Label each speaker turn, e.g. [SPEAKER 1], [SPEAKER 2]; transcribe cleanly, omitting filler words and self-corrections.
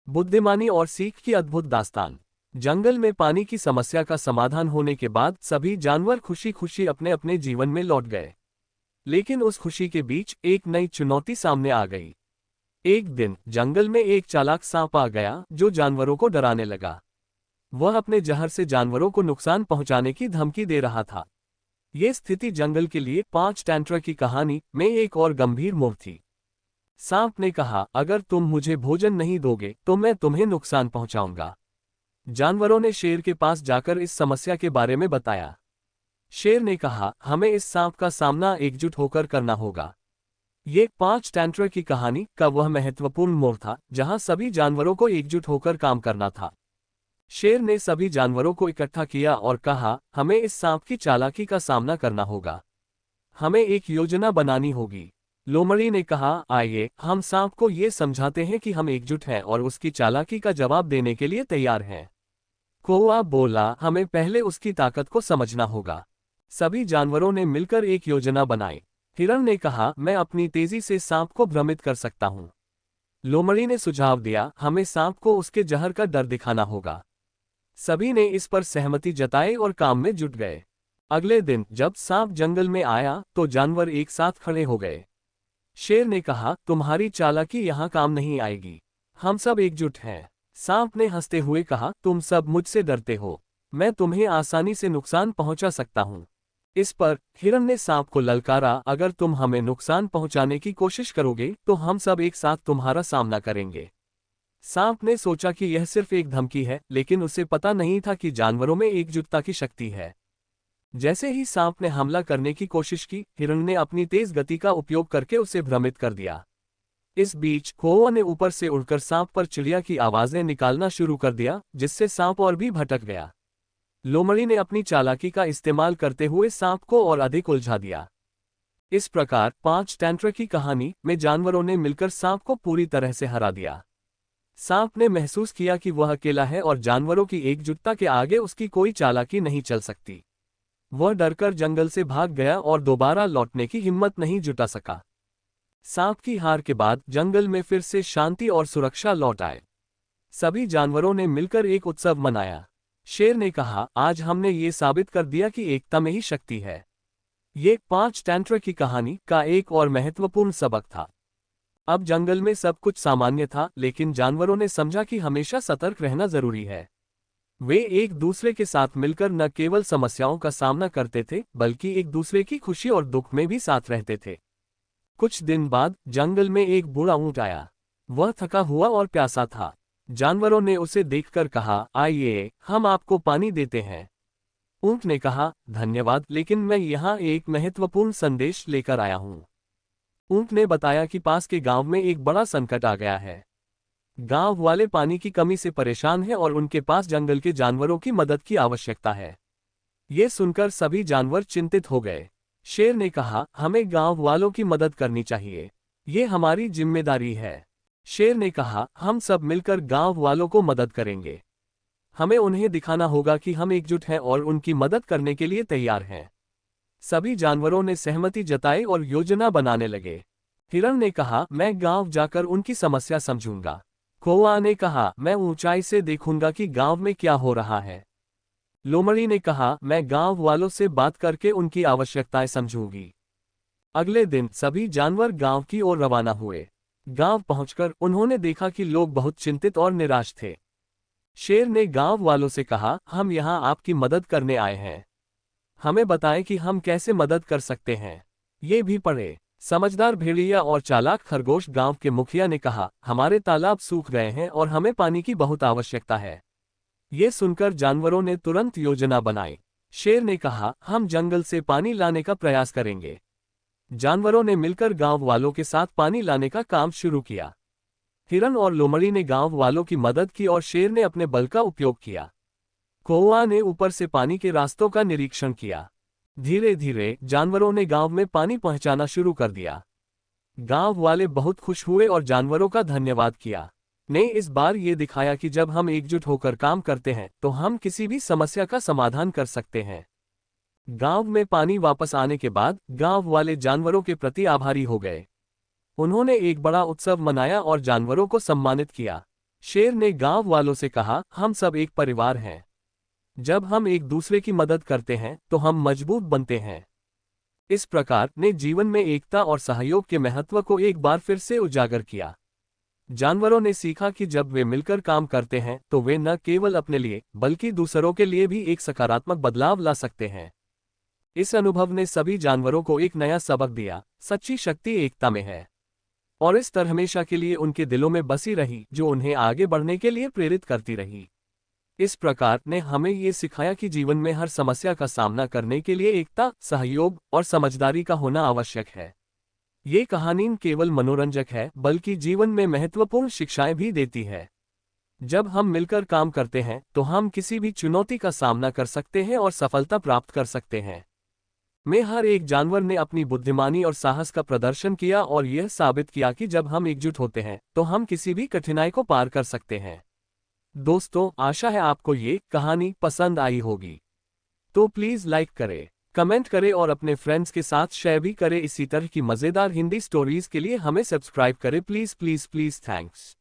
[SPEAKER 1] बुद्धिमानी और सीख की अद्भुत दास्तान। जंगल में पानी की समस्या का समाधान होने के बाद सभी जानवर खुशी खुशी अपने अपने जीवन में लौट गए। लेकिन उस खुशी के बीच एक नई चुनौती सामने आ गई। एक दिन जंगल में एक चालाक सांप आ गया जो जानवरों को डराने लगा। वह अपने जहर से जानवरों को नुकसान पहुंचाने की धमकी दे रहा था। ये स्थिति जंगल के लिए 5 टैंट्रा की कहानी में एक और गंभीर मोड़ थी। सांप ने कहा, अगर तुम मुझे भोजन नहीं दोगे तो मैं तुम्हें नुकसान पहुंचाऊंगा। जानवरों ने शेर के पास जाकर इस समस्या के बारे में बताया। शेर ने कहा, हमें इस सांप का सामना एकजुट होकर करना होगा। ये 5 टैंट्रा की कहानी का वह महत्वपूर्ण मोड़ था जहां सभी जानवरों को एकजुट होकर काम करना था। शेर ने सभी जानवरों को इकट्ठा किया और कहा, हमें इस सांप की चालाकी का सामना करना होगा। हमें एक योजना बनानी होगी। लोमड़ी ने कहा, आइए हम सांप को ये समझाते हैं कि हम एकजुट हैं और उसकी चालाकी का जवाब देने के लिए तैयार हैं। कौवा बोला, हमें पहले उसकी ताकत को समझना होगा। सभी जानवरों ने मिलकर एक योजना बनाई। हिरण ने कहा, मैं अपनी तेजी से सांप को भ्रमित कर सकता हूं। लोमड़ी ने सुझाव दिया, हमें सांप को उसके जहर का डर दिखाना होगा। सभी ने इस पर सहमति जताई और काम में जुट गए। अगले दिन जब सांप जंगल में आया तो जानवर एक साथ खड़े हो गए। शेर ने कहा, तुम्हारी चालाकी यहां काम नहीं आएगी। हम सब एकजुट हैं। सांप ने हंसते हुए कहा, तुम सब मुझसे डरते हो। मैं तुम्हें आसानी से नुकसान पहुंचा सकता हूं। इस पर हिरण ने सांप को ललकारा, अगर तुम हमें नुकसान पहुंचाने की कोशिश करोगे तो हम सब एक साथ तुम्हारा सामना करेंगे। सांप ने सोचा कि यह सिर्फ एक धमकी है, लेकिन उसे पता नहीं था कि जानवरों में एकजुटता की शक्ति है। जैसे ही सांप ने हमला करने की कोशिश की, हिरण ने अपनी तेज गति का उपयोग करके उसे भ्रमित कर दिया। इस बीच कौवा ने ऊपर से उड़कर सांप पर चिड़िया की आवाजें निकालना शुरू कर दिया, जिससे सांप और भी भटक गया। लोमड़ी ने अपनी चालाकी का इस्तेमाल करते हुए सांप को और अधिक उलझा दिया। इस प्रकार 5 टैंट्रा की कहानी में जानवरों ने मिलकर सांप को पूरी तरह से हरा दिया। सांप ने महसूस किया कि वह अकेला है और जानवरों की एकजुटता के आगे उसकी कोई चालाकी नहीं चल सकती। वह डरकर जंगल से भाग गया और दोबारा लौटने की हिम्मत नहीं जुटा सका। सांप की हार के बाद जंगल में फिर से शांति और सुरक्षा लौट आए। सभी जानवरों ने मिलकर एक उत्सव मनाया। शेर ने कहा, आज हमने ये साबित कर दिया कि एकता में ही शक्ति है। ये 5 टैंट्रा की कहानी का एक और महत्वपूर्ण सबक था। अब जंगल में सब कुछ सामान्य था, लेकिन जानवरों ने समझा कि हमेशा सतर्क रहना जरूरी है। वे एक दूसरे के साथ मिलकर न केवल समस्याओं का सामना करते थे, बल्कि एक दूसरे की खुशी और दुख में भी साथ रहते थे। कुछ दिन बाद जंगल में एक बूढ़ा ऊंट आया। वह थका हुआ और प्यासा था। जानवरों ने उसे देखकर कहा, आइए हम आपको पानी देते हैं। ऊंट ने कहा, धन्यवाद, लेकिन मैं यहाँ एक महत्वपूर्ण संदेश लेकर आया हूँ। ऊंट ने बताया कि पास के गांव में एक बड़ा संकट आ गया है। गांव वाले पानी की कमी से परेशान हैं और उनके पास जंगल के जानवरों की मदद की आवश्यकता है। ये सुनकर सभी जानवर चिंतित हो गए। शेर ने कहा, हमें गांव वालों की मदद करनी चाहिए। ये हमारी जिम्मेदारी है। शेर ने कहा, हम सब मिलकर गांव वालों को मदद करेंगे। हमें उन्हें दिखाना होगा कि हम एकजुट हैं और उनकी मदद करने के लिए तैयार हैं। सभी जानवरों ने सहमति जताई और योजना बनाने लगे। हिरण ने कहा, मैं गांव जाकर उनकी समस्या समझूंगा। कौवा ने कहा, मैं ऊंचाई से देखूंगा कि गांव में क्या हो रहा है। लोमड़ी ने कहा, मैं गांव वालों से बात करके उनकी आवश्यकताएं समझूंगी। अगले दिन सभी जानवर गांव की ओर रवाना हुए। गांव पहुंचकर उन्होंने देखा कि लोग बहुत चिंतित और निराश थे। शेर ने गांव वालों से कहा, हम यहां आपकी मदद करने आए हैं। हमें बताएं कि हम कैसे मदद कर सकते हैं। ये भी पढ़े। समझदार भेड़िया और चालाक खरगोश गांव के मुखिया ने कहा, हमारे तालाब सूख गए हैं और हमें पानी की बहुत आवश्यकता है। ये सुनकर जानवरों ने तुरंत योजना बनाई। शेर ने कहा, हम जंगल से पानी लाने का प्रयास करेंगे। जानवरों ने मिलकर गांव वालों के साथ पानी लाने का काम शुरू किया। हिरण और लोमड़ी ने गांव वालों की मदद की और शेर ने अपने बल का उपयोग किया। कौवा ने ऊपर से पानी के रास्तों का निरीक्षण किया। धीरे धीरे जानवरों ने गांव में पानी पहुंचाना शुरू कर दिया। गांव वाले बहुत खुश हुए और जानवरों का धन्यवाद किया। ने इस बार ये दिखाया कि जब हम एकजुट होकर काम करते हैं तो हम किसी भी समस्या का समाधान कर सकते हैं। गांव में पानी वापस आने के बाद गांव वाले जानवरों के प्रति आभारी हो गए। उन्होंने एक बड़ा उत्सव मनाया और जानवरों को सम्मानित किया। शेर ने गांव वालों से कहा, हम सब एक परिवार हैं। जब हम एक दूसरे की मदद करते हैं तो हम मजबूत बनते हैं। इस प्रकार ने जीवन में एकता और सहयोग के महत्व को एक बार फिर से उजागर किया। जानवरों ने सीखा कि जब वे मिलकर काम करते हैं तो वे न केवल अपने लिए बल्कि दूसरों के लिए भी एक सकारात्मक बदलाव ला सकते हैं। इस अनुभव ने सभी जानवरों को एक नया सबक दिया, सच्ची शक्ति एकता में है। और इस तरह हमेशा के लिए उनके दिलों में बसी रही, जो उन्हें आगे बढ़ने के लिए प्रेरित करती रही। इस प्रकार ने हमें ये सिखाया कि जीवन में हर समस्या का सामना करने के लिए एकता, सहयोग और समझदारी का होना आवश्यक है। ये कहानी न केवल मनोरंजक है बल्कि जीवन में महत्वपूर्ण शिक्षाएं भी देती है। जब हम मिलकर काम करते हैं तो हम किसी भी चुनौती का सामना कर सकते हैं और सफलता प्राप्त कर सकते हैं। में हर एक जानवर ने अपनी बुद्धिमानी और साहस का प्रदर्शन किया और यह साबित किया कि जब हम एकजुट होते हैं तो हम किसी भी कठिनाई को पार कर सकते हैं। दोस्तों, आशा है आपको ये कहानी पसंद आई होगी। तो प्लीज लाइक करें, कमेंट करें और अपने फ्रेंड्स के साथ शेयर भी करें। इसी तरह की मजेदार हिंदी स्टोरीज के लिए हमें सब्सक्राइब करें। Please please please, thanks.